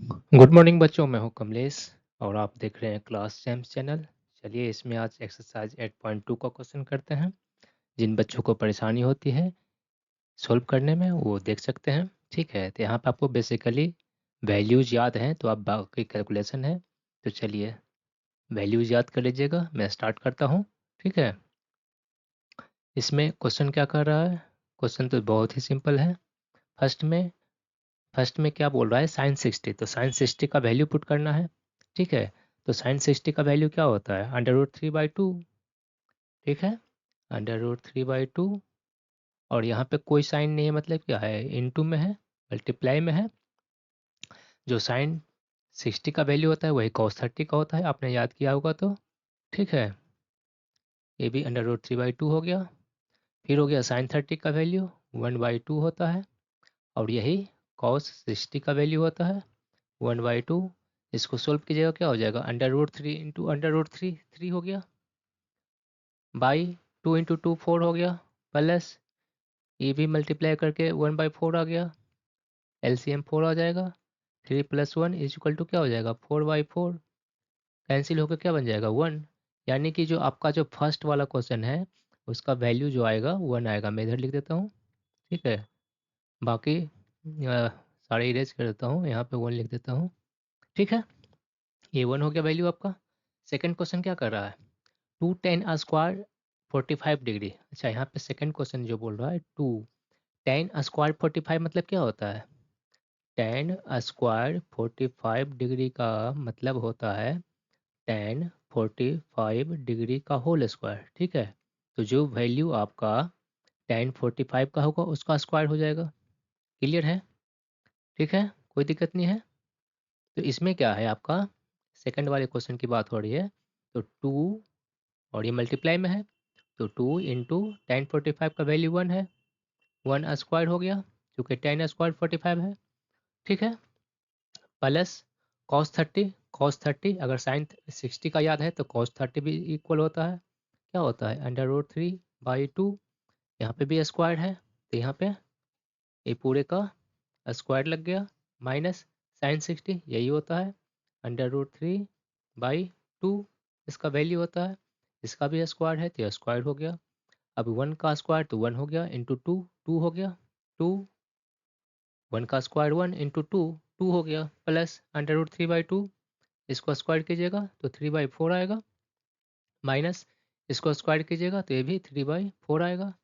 Good morning बच्चों, मैं हूं कमलेश और आप देख रहे हैं क्लास जैम्स चैनल। चलिए इसमें आज एक्सरसाइज 8.2 का क्वेश्चन करते हैं। जिन बच्चों को परेशानी होती है सॉल्व करने में वो देख सकते हैं। ठीक है, तो यहाँ पे आपको बेसिकली वैल्यूज याद हैं तो आप बाकी कैलकुलेशन है। तो चलिए वैल्यूज याद कर लीजिएगा, मैं स्टार्ट करता हूँ। ठीक है, इसमें क्वेश्चन क्या कर रहा है? क्वेश्चन तो बहुत ही सिंपल है। फर्स्ट में क्या बोल रहा है? साइन 60। तो साइन 60 का वैल्यू पुट करना है। ठीक है, तो साइन 60 का वैल्यू क्या होता है? Under root 3/2। ठीक है, अंडर रूट 3/2। और यहाँ पे कोई साइन नहीं है, मतलब क्या है? इनटू में है, मल्टीप्लाई में है। जो साइन 60 का वैल्यू होता है वही कॉस 30 का होता है, आपने याद किया होगा तो। ठीक है, ये भी अंडर रूट 3/2 हो गया। फिर हो गया साइन 30 का वैल्यू 1/2 होता है, और यही कॉस 60 का वैल्यू होता है 1/2। इसको सोल्व कीजिएगा, क्या हो जाएगा? Under root 3 into under root 3 3 हो गया, बाई 2 इंटू 2 4 हो गया, प्लस ये भी मल्टीप्लाई करके 1/4 आ गया, एलसीएम 4 आ जाएगा। 3 + 1 इज इक्वल टू क्या हो जाएगा? 4/4। कैंसिल होकर क्या बन जाएगा? 1। यानी कि जो आपका जो फर्स्ट वाला क्वेश्चन है उसका वैल्यू जो आएगा 1 आएगा। मैं इधर लिख देता हूँ। ठीक है, बाकी सारे इरेज कर देता हूँ, यहाँ पे 1 लिख देता हूँ। ठीक है, ये 1 हो गया वैल्यू आपका। सेकंड क्वेश्चन क्या कर रहा है? 2 tan² 45 डिग्री। अच्छा, यहाँ पे सेकंड क्वेश्चन जो बोल रहा है 2 tan² 45 मतलब क्या होता है? tan² 45 डिग्री का मतलब होता है tan 45 डिग्री का होल स्क्वायर। ठीक है, तो जो वैल्यू आपका tan 45 का होगा उसका स्क्वायर हो जाएगा। क्लियर है? ठीक है, कोई दिक्कत नहीं है। तो इसमें क्या है आपका? सेकंड वाले क्वेश्चन की बात हो रही है। तो 2 और ये मल्टीप्लाई में है, तो 2 इंटू tan 45 का वैल्यू 1 है, 1 स्क्वायर हो गया क्योंकि tan² 45 है। ठीक है, प्लस cos 30 अगर साइन 60 का याद है तो cos 30 भी इक्वल होता है, क्या होता है? Under root 3/2। यहाँ पे भी स्क्वायर है तो यहाँ पे ये पूरे का स्क्वायर लग गया, माइनस साइन 60 यही होता है अंडर रूट 3/2। इसका वैल्यू होता है, इसका भी स्क्वायर है तो यह स्क्वायर हो गया। अब 1 का स्क्वायर तो 1 हो गया, इंटू 2 2 हो गया, 2 1 का स्क्वायर 1 इंटू 2 2 हो गया, प्लस अंडर रूट 3/2। इसको स्क्वायर कीजिएगा तो 3/4 आएगा, माइनस इसको स्क्वायर कीजिएगा तो ये भी 3/4 आएगा।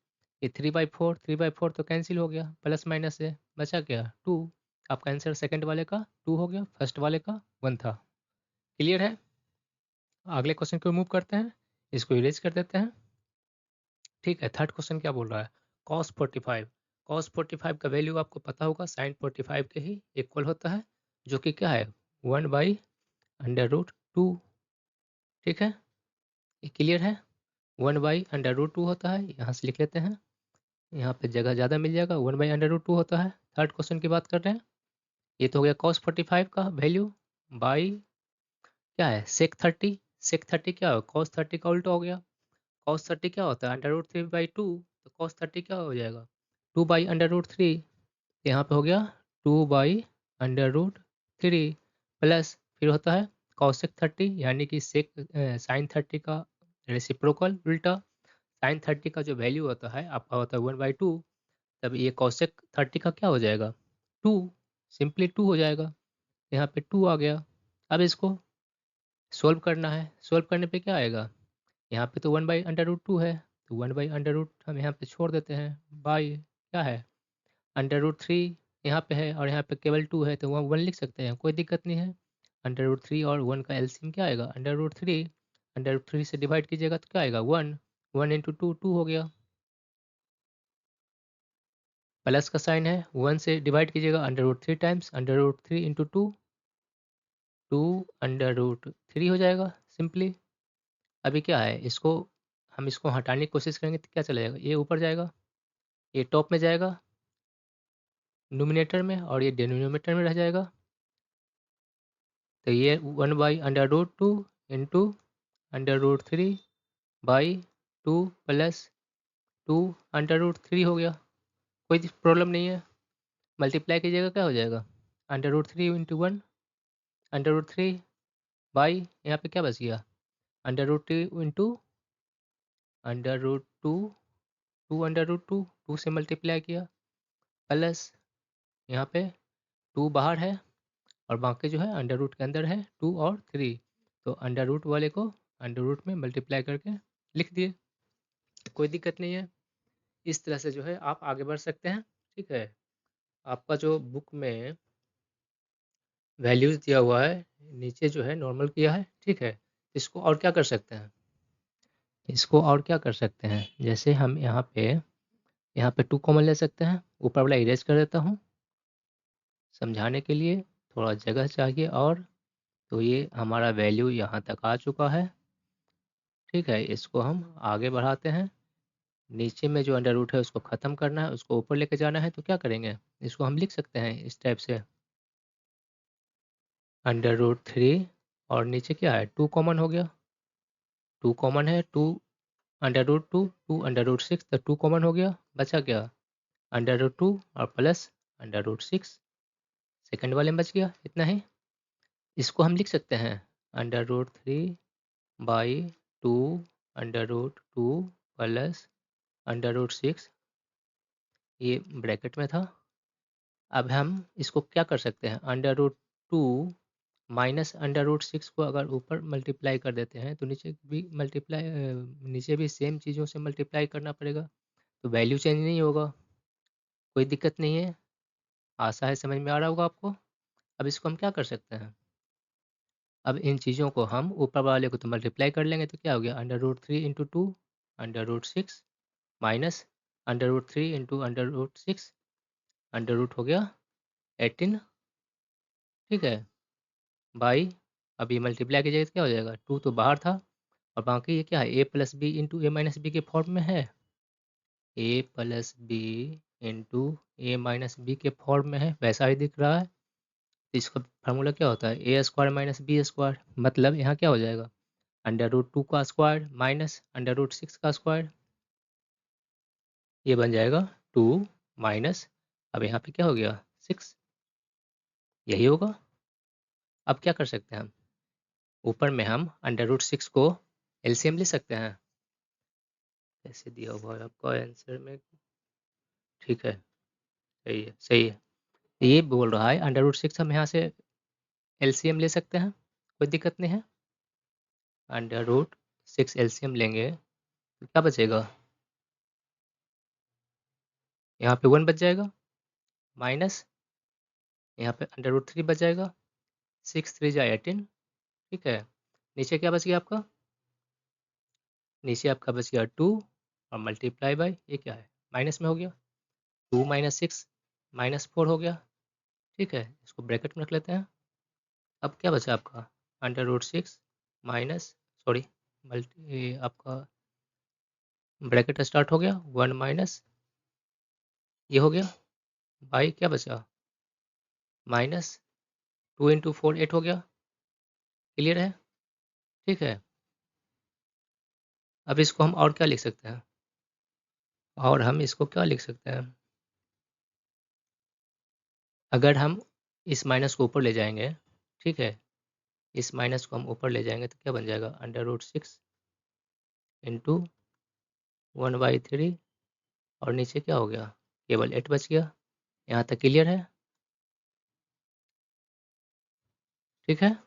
ये 3/4 तो कैंसिल हो गया, प्लस माइनस से बचा क्या? 2। आपका आंसर सेकंड वाले का 2 हो गया, फर्स्ट वाले का 1 था। क्लियर है? अगले क्वेश्चन को मूव करते हैं, इसको इरेज कर देते हैं। ठीक है, थर्ड क्वेश्चन क्या बोल रहा है? cos 45 का वैल्यू आपको पता होगा साइन 45 के ही इक्वल होता है, जो कि क्या है? 1/√2। ठीक है, ये क्लियर है? 1/√2 होता है, यहाँ से लिख लेते हैं, यहाँ पे जगह ज़्यादा मिल जाएगा। 1/√2 होता है। थर्ड क्वेश्चन की बात कर रहे हैं। ये तो हो गया cos 45 का वैल्यू बाई क्या है? sec 30। sec 30 क्या हो? cos 30 का उल्टा हो गया। cos 30 क्या होता है? Under root 3/2। तो cos 30 क्या हो जाएगा? 2/√3। यहाँ पे हो गया 2/√3 प्लस फिर होता है cosec 30, यानी कि सेक साइन 30 का रेसिप्रोकल उल्टा। साइन 30 का जो वैल्यू होता है आपका होता है 1/2। तब ये cosec 30 का क्या हो जाएगा? 2। सिंपली 2 हो जाएगा, यहाँ पे 2 आ गया। अब इसको सोल्व करना है, सोल्व करने पे क्या आएगा? यहाँ पे तो 1/√2 है, तो 1/√, हम यहाँ पे छोड़ देते हैं, बाई क्या है? अंडर रूट 3 यहाँ पे है और यहाँ पे केवल 2 है तो वहाँ 1 लिख सकते हैं, कोई दिक्कत नहीं है। अंडर रूट 3 और 1 का एलसीएम क्या आएगा? अंडर रूट 3 से डिवाइड कीजिएगा तो क्या आएगा? 1। 1 इंटू 2 2 हो गया, प्लस का साइन है, 1 से डिवाइड कीजिएगा under root 3 times under root 3 into 2 2 under root 3 हो जाएगा सिंपली। अभी क्या है, इसको हम इसको हटाने की कोशिश करेंगे तो क्या चला जाएगा? ये ऊपर जाएगा, ये टॉप में जाएगा नोमिनेटर में, और ये डिनोमिनेटर में रह जाएगा। तो ये 1/√2 into under root 3/2 plus 2 under root 3 हो गया, कोई प्रॉब्लम नहीं है। मल्टीप्लाई कीजिएगा क्या हो जाएगा? Under root 3 into 1 under root 3 by यहाँ पे क्या बच गया, under root 2 into under root 2, 2 से मल्टीप्लाई किया, प्लस यहाँ पे 2 बाहर है और बाकी जो है अंडर रूट के अंदर है 2 और 3, तो अंडर रूट वाले को अंडर रूट में मल्टीप्लाई करके लिख दिए, कोई दिक्कत नहीं है। इस तरह से जो है आप आगे बढ़ सकते हैं। ठीक है, आपका जो बुक में वैल्यूज़ दिया हुआ है नीचे जो है नॉर्मल किया है। ठीक है, इसको और क्या कर सकते हैं, इसको और क्या कर सकते हैं, जैसे हम यहाँ पे 2 कॉमन ले सकते हैं, ऊपर वाला इरेज कर देता हूँ समझाने के लिए, थोड़ा जगह चाहिए और, तो ये हमारा वैल्यू यहाँ तक आ चुका है। ठीक है, इसको हम आगे बढ़ाते हैं, नीचे में जो अंडर रूट है उसको ख़त्म करना है, उसको ऊपर लेके जाना है, तो क्या करेंगे, इसको हम लिख सकते हैं इस टाइप से, अंडर रूट 3 और नीचे क्या है 2 कॉमन हो गया, 2 कॉमन है, 2 अंडर रूट 2, 2 अंडर रूट 6, तो 2 कॉमन हो गया, बचा क्या अंडर रूट 2 और प्लस अंडर रूट 6, सेकेंड वाले में बच गया इतना ही। इसको हम लिख सकते हैं under root 3 by 2 under root 2 plus under root 6, ये ब्रैकेट में था। अब हम इसको क्या कर सकते हैं, under root 2 minus under root 6 को अगर ऊपर मल्टीप्लाई कर देते हैं तो नीचे भी सेम चीज़ों से मल्टीप्लाई करना पड़ेगा, तो वैल्यू चेंज नहीं होगा, कोई दिक्कत नहीं है, आशा है समझ में आ रहा होगा आपको। अब इसको हम क्या कर सकते हैं, अब इन चीज़ों को हम ऊपर वाले को तो मल्टीप्लाई कर लेंगे, तो क्या हो गया under root 3 into 2 under root 6 minus under root 3 into under root 6 under root हो गया 18। ठीक है, बाई, अब ये मल्टीप्लाई की जगह क्या हो जाएगा, 2 तो बाहर था और बाकी ये क्या है, a plus b into a minus b के फॉर्म में है, a plus b into a minus b के फॉर्म में है, वैसा ही दिख रहा है। तो इसका फार्मूला क्या होता है, a square minus B square, मतलब यहाँ क्या हो जाएगा अंडर रूट 2 का स्क्वायर माइनस अंडर रूट 6 का स्क्वायर, ये बन जाएगा 2 माइनस, अब यहाँ पे क्या हो गया 6, यही होगा। अब क्या कर सकते हैं हम, ऊपर में हम अंडर रूट 6 को एलसीएम ले सकते हैं, ऐसे दिया हुआ है आपका आंसर में। ठीक है, सही है सही है, ये बोल रहा है अंडर रूट 6 हम यहाँ से एलसीएम ले सकते हैं, कोई दिक्कत नहीं है। अंडर रूट 6 एलसीएम लेंगे तो क्या बचेगा, यहाँ पे 1 बच जाएगा, माइनस यहाँ पे अंडर रूट 3 बच जाएगा, 6 3 जा 18। ठीक है, नीचे क्या बच गया आपका, नीचे आपका बच गया 2 और मल्टीप्लाई बाय, ये क्या है माइनस में हो गया, 2 माइनस 6 -4 हो गया। ठीक है, इसको ब्रैकेट में रख लेते हैं। अब क्या बचा आपका under root 6 minus, sorry, multi आपका ब्रैकेट स्टार्ट हो गया 1 माइनस, ये हो गया, बाई क्या बचा -2 इंटू 4 8 हो गया, क्लियर है। ठीक है, अब इसको हम और क्या लिख सकते हैं, और हम इसको क्या लिख सकते हैं, अगर हम इस माइनस को ऊपर ले जाएंगे, ठीक है, इस माइनस को हम ऊपर ले जाएंगे तो क्या बन जाएगा अंडर रूट 6 इंटू 1/3 और नीचे क्या हो गया, केवल 8 बच गया। यहाँ तक क्लियर है। ठीक है,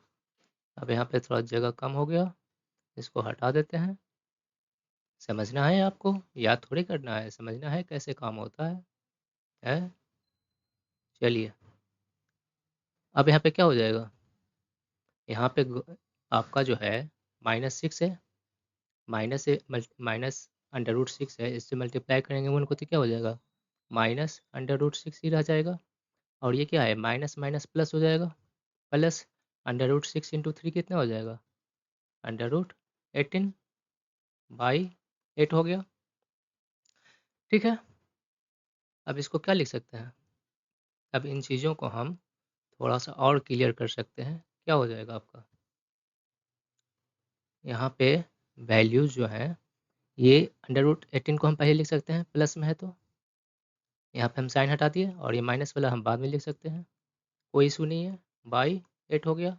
अब यहाँ पे थोड़ा जगह कम हो गया, इसको हटा देते हैं। समझना है आपको, याद थोड़ी करना है, समझना है कैसे काम होता है? चलिए, अब यहाँ पे क्या हो जाएगा, यहाँ पे आपका जो है -6 है, माइनस से माइनस अंडर रूट 6 है, इससे मल्टीप्लाई करेंगे 1 को तो क्या हो जाएगा माइनस अंडर रूट 6 ही रह जाएगा, और ये क्या है माइनस माइनस प्लस हो जाएगा, प्लस अंडर रूट 6 इंटू 3 कितना हो जाएगा अंडर रूट 18/8 हो गया। ठीक है, अब इसको क्या लिख सकते हैं, अब इन चीज़ों को हम थोड़ा सा और क्लियर कर सकते हैं, क्या हो जाएगा आपका, यहाँ पे वैल्यूज जो है ये अंडर रूट 18 को हम पहले लिख सकते हैं, प्लस में है तो यहाँ पे हम साइन हटा दिए और ये माइनस वाला हम बाद में लिख सकते हैं, कोई इशू नहीं है, बाई 8 हो गया।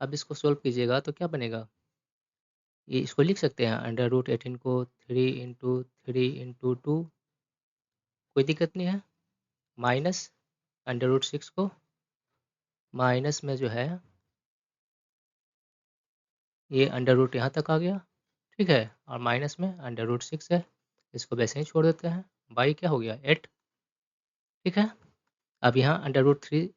अब इसको सोल्व कीजिएगा तो क्या बनेगा, ये इसको लिख सकते हैं अंडर रूट 18 को 3 × 3 × 2, कोई दिक्कत नहीं है, माइनस अंडर रूट 6 को माइनस में जो है ये अंडर रूट यहाँ तक आ गया, ठीक है, और माइनस में अंडर रूट 6 है, इसको वैसे ही छोड़ देते हैं, बाई क्या हो गया 8, ठीक है। अब यहाँ अंडर रूट 3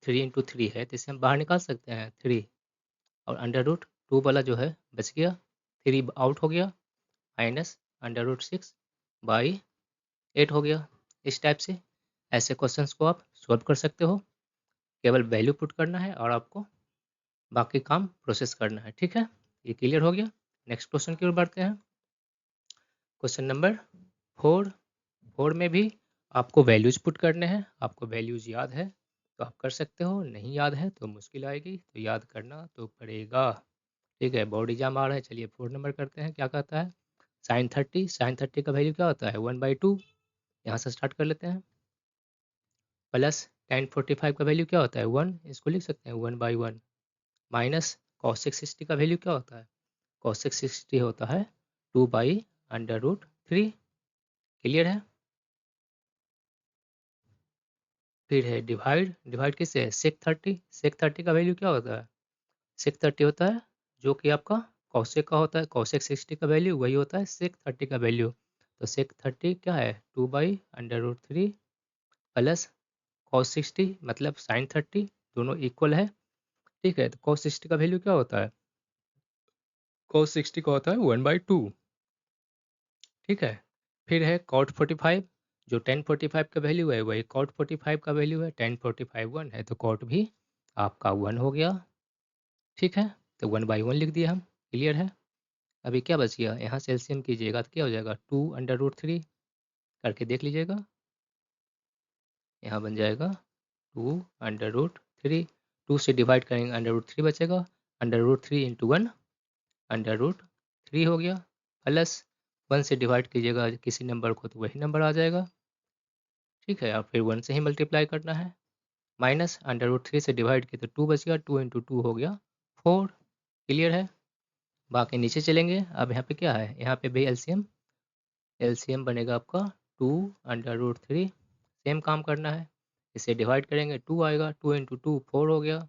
3 × 3 है तो इसे हम बाहर निकाल सकते हैं 3, और अंडर रूट 2 वाला जो है बच गया, 3 आउट हो गया, माइनस अंडर रूट 6 बाई 8 हो गया। इस टाइप से ऐसे क्वेश्चंस को आप सॉल्व कर सकते हो, केवल वैल्यू पुट करना है और आपको बाकी काम प्रोसेस करना है, ठीक है। ये क्लियर हो गया। नेक्स्ट क्वेश्चन की ओर बढ़ते हैं। Question number 4। 4 में भी आपको वैल्यूज पुट करने हैं, आपको वैल्यूज याद है तो आप कर सकते हो, नहीं याद है तो मुश्किल आएगी, तो याद करना तो पड़ेगा, ठीक है। बोर्ड एग्जाम आ रहा है, चलिए 4 नंबर करते हैं। क्या कहता है, साइन 30 का वैल्यू क्या होता है 1/2, यहाँ से स्टार्ट कर लेते हैं। प्लस tan 45 का वैल्यू क्या होता है 1, इसको लिख सकते हैं 1/1, माइनस cos 660 का वैल्यू क्या होता है, cos 660 होता है 2/√3, क्लियर है। फिर है डिवाइड, डिवाइड किससे है sec 30 का वैल्यू क्या होता है, sec 30 होता है जो कि आपका कौशिक का होता है, cos 660 का वैल्यू वही होता है sec 30 का वैल्यू, तो sec 30 क्या है 2/√3 प्लस cos 60 मतलब sin 30, दोनों इक्वल है, ठीक है। तो cos 60 का वैल्यू क्या होता है, cos 60 का होता है 1/2, ठीक है। फिर है cot 45, जो tan 45 का वैल्यू है वही cot 45 का वैल्यू है, tan 45 1 है तो cot भी आपका 1 हो गया, ठीक है। तो 1/1 लिख दिया हम, क्लियर है। अभी क्या बच गया, यहाँ से एलसीएम कीजिएगा तो क्या हो जाएगा 2/√3, करके देख लीजिएगा, यहाँ बन जाएगा 2/√3, 2 से डिवाइड करेंगे अंडर रूट 3 बचेगा, अंडर रूट 3 × 1 अंडर रूट 3 हो गया, प्लस 1 से डिवाइड कीजिएगा किसी नंबर को तो वही नंबर आ जाएगा, ठीक है। और फिर 1 से ही मल्टीप्लाई करना है, माइनस अंडर रूट 3 से डिवाइड किया तो 2 बच गया, 2 × 2 हो गया 4, क्लियर है। बाकी नीचे चलेंगे, अब यहाँ पे क्या है, यहाँ पे भी एलसीएम, एलसीएम बनेगा आपका 2/√3, सेम काम करना है, इसे डिवाइड करेंगे 2 आएगा, 2 × 2 4 हो गया,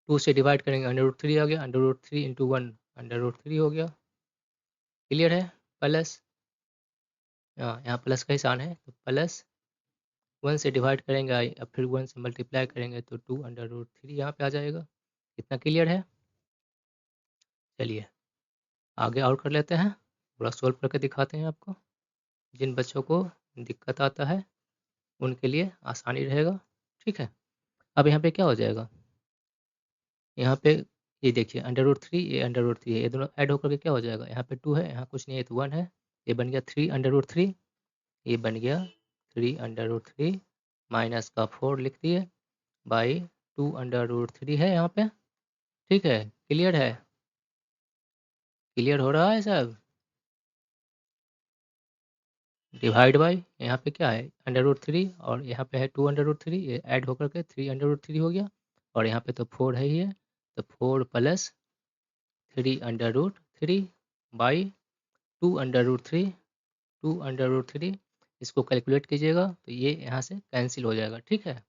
2 से डिवाइड करेंगे अंडर रूट 3 आ गया, अंडर रूट 3 × 1 अंडर रूट 3 हो गया, क्लियर है। प्लस यहाँ प्लस का निशान है तो प्लस 1 से डिवाइड करेंगे अब फिर 1 से मल्टीप्लाई करेंगे तो 2/√3 यहाँ पे आ जाएगा, इतना क्लियर है। चलिए आगे और कर लेते हैं, थोड़ा सोल्व करके दिखाते हैं आपको, जिन बच्चों को दिक्कत आता है उनके लिए आसानी रहेगा, ठीक है। अब यहाँ पे क्या हो जाएगा, यहाँ पे ये देखिए अंडर रूट 3, ये अंडर रूट 3 है, ये दोनों ऐड होकर के क्या हो जाएगा, यहाँ पे 2 है, यहाँ कुछ नहीं है तो 1 है, ये बन गया 3/√3, ये बन गया 3/√3 माइनस का 4 लिख दिए बाई 2/√3 है यहाँ पे, ठीक है। क्लियर है, क्लियर हो रहा है सब। डिवाइड बाई यहाँ पे क्या है अंडर रूट 3 और यहाँ पे है 2/√3, ये ऐड होकर के 3/√3 हो गया, और यहाँ पे तो 4 है ही है, तो 4 प्लस 3/√3 बाई 2/√3, 2/√3, इसको कैलकुलेट कीजिएगा तो ये यहाँ से कैंसिल हो जाएगा, ठीक है,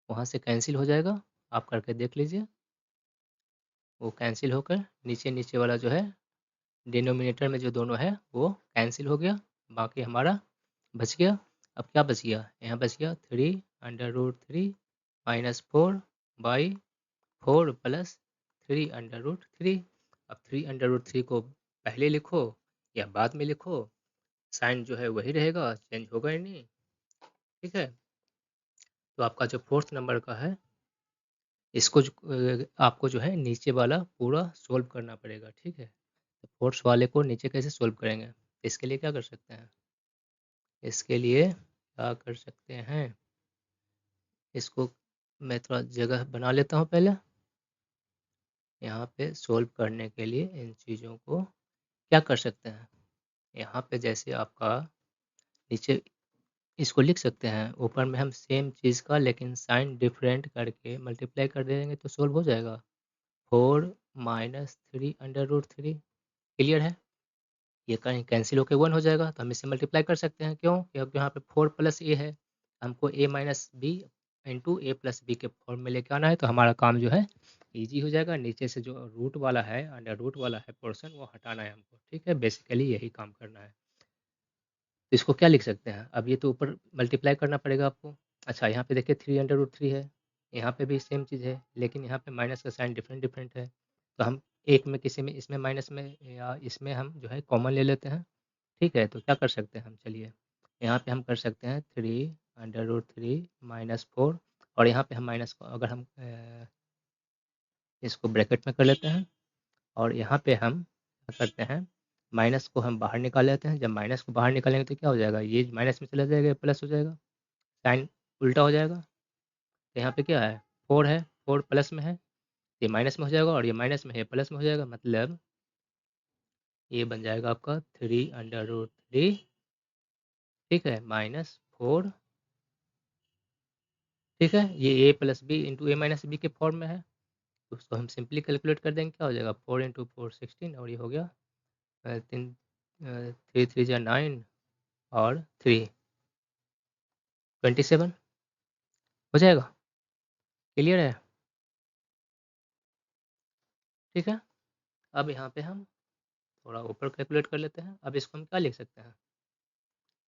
वहाँ से कैंसिल हो जाएगा, आप करके देख लीजिए, वो कैंसिल होकर नीचे नीचे वाला जो है डिनोमिनेटर में जो दोनों है वो कैंसिल हो गया, बाकी हमारा बच गया। अब क्या बच गया, यहाँ बच गया 3/√3 माइनस 4/4 प्लस 3/√3। अब 3/√3 को पहले लिखो या बाद में लिखो, साइन जो है वही रहेगा, चेंज होगा ही नहीं, ठीक है। तो आपका जो 4th नंबर का है, इसको आपको जो है नीचे वाला पूरा सोल्व करना पड़ेगा, ठीक है। तो 4th वाले को नीचे कैसे सोल्व करेंगे, इसके लिए क्या कर सकते हैं, इसके लिए क्या कर सकते हैं, इसको मैं थोड़ा जगह बना लेता हूँ पहले, यहाँ पे सोल्व करने के लिए इन चीज़ों को क्या कर सकते हैं, यहाँ पे जैसे आपका नीचे इसको लिख सकते हैं, ऊपर में हम सेम चीज़ का लेकिन साइन डिफरेंट करके मल्टीप्लाई कर देंगे तो सोल्व हो जाएगा। 4 माइनस 3 अंडर रूट 3, क्लियर है? ये कहीं कैंसिल होके 1 हो जाएगा तो हम इसे मल्टीप्लाई कर सकते हैं, क्यों? क्योंकि यहाँ पे 4 प्लस ए है, हमको ए माइनस बी इंटू ए प्लस बी के फॉर्म में लेके आना है, तो हमारा काम जो है ईजी हो जाएगा। नीचे से जो रूट वाला है, अंडर रूट वाला है पोर्शन, वो हटाना है हमको, ठीक है? बेसिकली यही काम करना है। तो इसको क्या लिख सकते हैं? अब ये तो ऊपर मल्टीप्लाई करना पड़ेगा आपको। अच्छा, यहाँ पे देखिए 3 अंडर रूट 3 है, यहाँ पे भी सेम चीज़ है, लेकिन यहाँ पे माइनस का साइन डिफरेंट डिफरेंट है। तो हम एक में किसी में, इसमें माइनस में या इसमें हम जो है कॉमन ले लेते हैं, ठीक है? तो क्या कर सकते हैं हम, चलिए यहाँ पे हम कर सकते हैं 3 अंडर रूट 3 माइनस 4, और यहाँ पे हम माइनस को अगर हम इसको ब्रैकेट में कर लेते हैं, और यहाँ पे हम क्या करते हैं, माइनस को हम बाहर निकाल लेते हैं। जब माइनस को बाहर निकालेंगे तो क्या हो जाएगा, ये माइनस में चला जाएगा, ये प्लस हो जाएगा, साइन उल्टा हो जाएगा। तो यहाँ पे क्या है, 4 है, 4 प्लस में है, ये माइनस में हो जाएगा, और ये माइनस में है, प्लस में हो जाएगा, मतलब ये बन जाएगा आपका 3 अंडर रूट 3, ठीक है, माइनस 4, ठीक है? ये ए plus b into a minus b के फॉर्म में है, तो उसको हम सिंपली कैलकुलेट कर देंगे, क्या हो जाएगा, 4 इंटू 4 16, और ये हो गया 3 3 जा 9 और 3 27 हो जाएगा, क्लियर है? ठीक है, अब यहाँ पे हम थोड़ा ऊपर कैलकुलेट कर लेते हैं। अब इसको हम क्या लिख सकते हैं,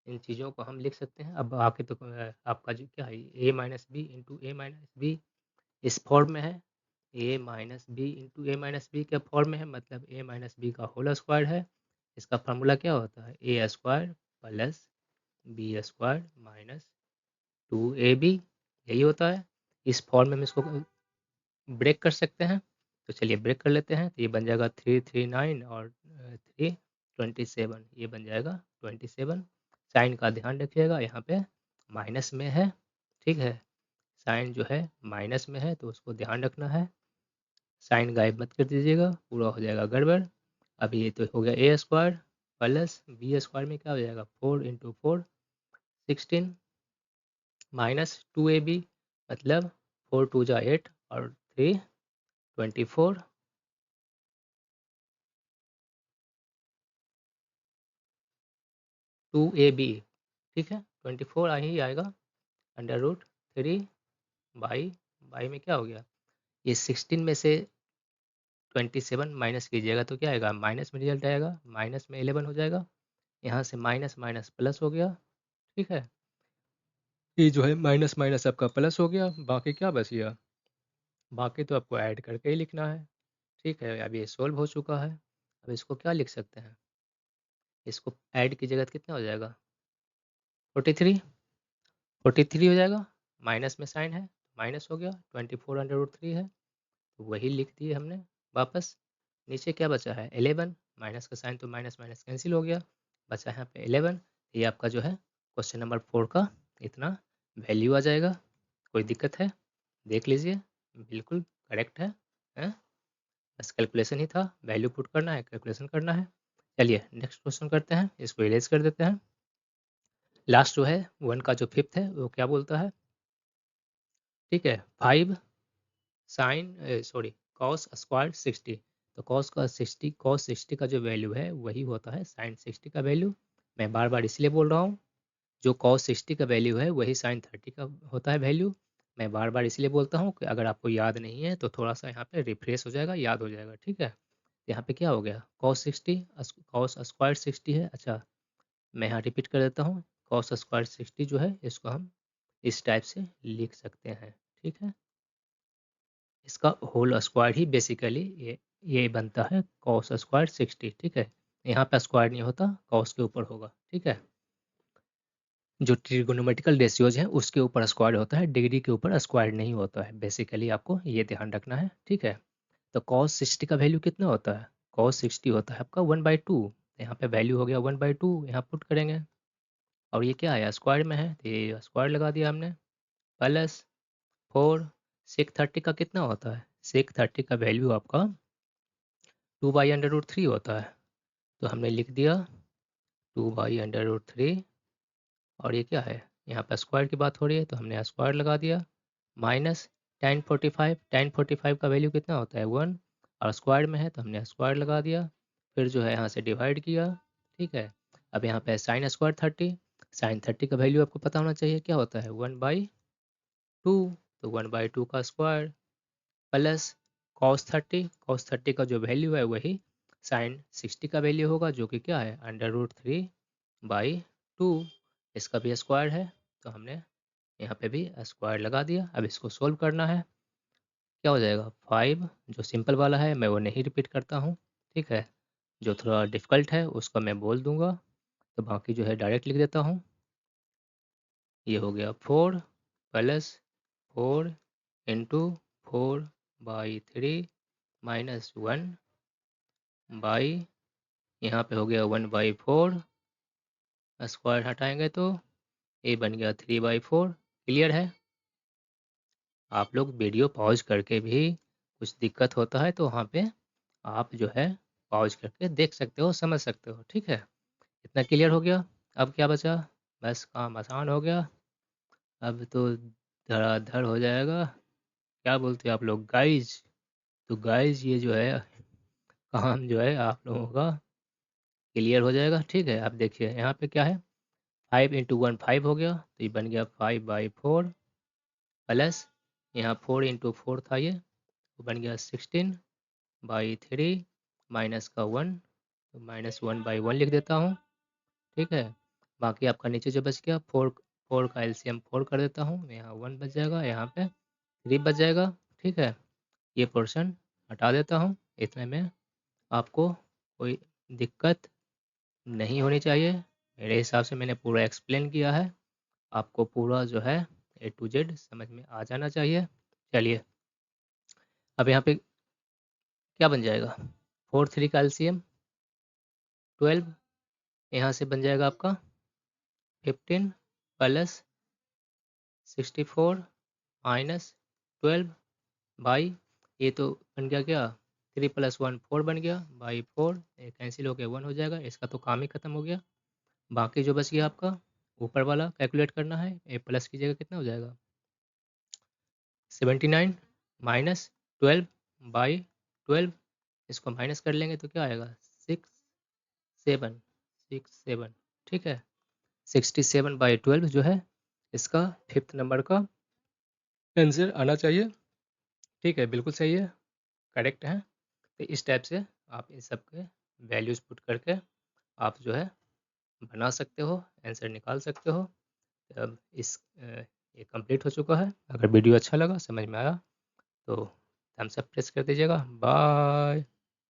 इन चीज़ों को हम लिख सकते हैं। अब आके तो आपका जो क्या है, a minus b into a minus b इस फॉर्म में है, a minus b into a minus b के फॉर्म में है, मतलब ए माइनस बी का होल स्क्वायर है। इसका फार्मूला क्या होता है, a square plus b square minus 2ab, यही होता है। इस फॉर्म में हम इसको ब्रेक कर सकते हैं, तो चलिए ब्रेक कर लेते हैं। तो ये बन जाएगा 339 और 327, ये बन जाएगा 27। साइन का ध्यान रखिएगा, यहाँ पे माइनस में है, ठीक है? साइन जो है माइनस में है, तो उसको ध्यान रखना है, साइन गायब मत कर दीजिएगा, पूरा हो जाएगा गड़बड़। अब ये तो हो गया ए स्क्वायर प्लस बी स्क्वायर में क्या हो जाएगा, 4 इंटू 4 16 माइनस 2ab, मतलब 4 2 जा 8 और 3 24, 2ab, ठीक है? 24 ही आएगा, अंडर रूट 3 बाई में क्या हो गया, ये 16 में से 27 माइनस कीजिएगा तो क्या आएगा, माइनस में रिजल्ट आएगा, माइनस में 11 हो जाएगा। यहाँ से माइनस माइनस प्लस हो गया, ठीक है? ये जो है माइनस माइनस आपका प्लस हो गया, बाकी क्या बच गया, बाकी तो आपको ऐड करके ही लिखना है, ठीक है? अब ये सोल्व हो चुका है। अब इसको क्या लिख सकते हैं, इसको ऐड कीजिएगा तो कितना हो जाएगा, 43, 43 हो जाएगा, माइनस में साइन है, माइनस हो गया, 24 अंडर रूट 3 है, तो वही लिख दिए हमने वापस। नीचे क्या बचा है, 11, माइनस का साइन तो माइनस माइनस कैंसिल हो गया, बचा है यहाँ पे 11। ये आपका जो है क्वेश्चन नंबर 4 का इतना वैल्यू आ जाएगा। कोई दिक्कत है, देख लीजिए, बिल्कुल करेक्ट है? बस कैलकुलेशन ही था, वैल्यू पुट करना है, कैलकुलेशन करना है। चलिए नेक्स्ट क्वेश्चन करते हैं, इसको इरेज कर देते हैं। लास्ट जो है 1 का जो 5th है वो क्या बोलता है, ठीक है, 5 साइन सॉरी कॉस स्क्वायर 60, तो कॉस 60 का जो वैल्यू है वही होता है साइन 60 का वैल्यू। मैं बार बार इसलिए बोल रहा हूँ, जो कॉस 60 का वैल्यू है वही साइन 30 का होता है वैल्यू। मैं बार बार इसलिए बोलता हूँ कि अगर आपको याद नहीं है तो थोड़ा सा यहाँ पे रिफ्रेश हो जाएगा, याद हो जाएगा, ठीक है? यहाँ पे क्या हो गया, कॉस 60 कॉस स्क्वायर 60 है। अच्छा, मैं यहाँ रिपीट कर देता हूँ, कॉस स्क्वायर 60 जो है इसको हम इस टाइप से लिख सकते हैं, ठीक है? इसका होल स्क्वायर ही बेसिकली ये बनता है कॉस स्क्वायर 60, ठीक है? यहाँ पे स्क्वायर नहीं होता, कॉस के ऊपर होगा, ठीक है? जो ट्रिगोनोमेट्रिकल रेशियोज हैं उसके ऊपर स्क्वायर होता है, डिग्री के ऊपर स्क्वायर नहीं होता है, बेसिकली आपको ये ध्यान रखना है, ठीक है? तो कॉस 60 का वैल्यू कितना होता है, कॉस 60 होता है आपका 1/2। यहाँ पे वैल्यू हो गया 1/2, यहाँ पुट करेंगे, और ये क्या आया, स्क्वायर में है, तो ये स्क्वायर लगा दिया हमने, प्लस 4 सेक 30 का कितना होता है, सेक 30 का वैल्यू आपका 2/√3 होता है, तो हमने लिख दिया 2/√3, और ये क्या है, यहाँ पर स्क्वायर की बात हो रही है तो हमने स्क्वायर लगा दिया, माइनस tan 45 का वैल्यू कितना होता है 1, और स्क्वायर में है तो हमने स्क्वायर लगा दिया, फिर जो है यहाँ से डिवाइड किया, ठीक है। अब यहाँ पे साइन स्क्वायर 30, साइन 30 का वैल्यू आपको पता होना चाहिए क्या होता है 1/2, तो 1/2 का स्क्वायर प्लस cos 30 का जो वैल्यू है वही साइन 60 का वैल्यू होगा, जो कि क्या है √3/2, इसका भी स्क्वायर है तो हमने यहाँ पे भी स्क्वायर लगा दिया। अब इसको सोल्व करना है, क्या हो जाएगा 5, जो सिंपल वाला है मैं वो नहीं रिपीट करता हूँ, ठीक है। जो थोड़ा डिफ़िकल्ट है उसको मैं बोल दूंगा, तो बाकी जो है डायरेक्ट लिख देता हूँ। ये हो गया 4 प्लस 4 इंटू 4/3 माइनस 1 यहाँ पे हो गया 1/4, स्क्वायर हटाएंगे तो ये बन गया 3/4। क्लियर है? आप लोग वीडियो पॉज करके भी कुछ दिक्कत होता है तो वहाँ पे आप जो है पॉज करके देख सकते हो, समझ सकते हो, ठीक है। इतना क्लियर हो गया। अब क्या बचा? बस काम आसान हो गया, अब तो धड़ाधड़ हो जाएगा। क्या बोलते हो आप लोग गाइज? तो गाइज ये जो है काम जो है आप लोगों का क्लियर हो जाएगा, ठीक है। आप देखिए यहाँ पे क्या है, 5 इंटू 1 5 हो गया, तो ये बन गया 5/4 प्लस यहाँ 4 इंटू 4 था ये, वो बन गया 16/3 माइनस का 1, तो -1/1 लिख देता हूँ, ठीक है। बाकी आपका नीचे जो बच गया 4, 4 का एलसीएम 4 कर देता हूँ, यहाँ 1 बच जाएगा, यहाँ पे 3 बच जाएगा, ठीक है। ये पोर्शन हटा देता हूँ, इतने में आपको कोई दिक्कत नहीं होनी चाहिए। मेरे हिसाब से मैंने पूरा एक्सप्लेन किया है, आपको पूरा जो है A to Z समझ में आ जाना चाहिए। चलिए अब यहाँ पे क्या बन जाएगा, 4 3 का एलसीएम 12, यहाँ से बन जाएगा आपका 15 प्लस 64 माइनस 12 बाई, ये तो बन गया क्या 3 + 1 4 बन गया, बाई 4 कैंसिल होकर 1 हो जाएगा, इसका तो काम ही खत्म हो गया। बाकी जो बच गया आपका ऊपर वाला कैलकुलेट करना है, ए प्लस की जगह कितना हो जाएगा 79 माइनस 12/12, इसको माइनस कर लेंगे तो क्या आएगा 67, ठीक है। 67/12 जो है इसका 5th नंबर का आंसर आना चाहिए, ठीक है। बिल्कुल सही है, करेक्ट है। तो इस टाइप से आप इन सब के वैल्यूज़ पुट करके आप जो है बना सकते हो, आंसर निकाल सकते हो। अब ये कंप्लीट हो चुका है। अगर वीडियो अच्छा लगा, समझ में आया तो थम्स अप प्रेस कर दीजिएगा। बाय।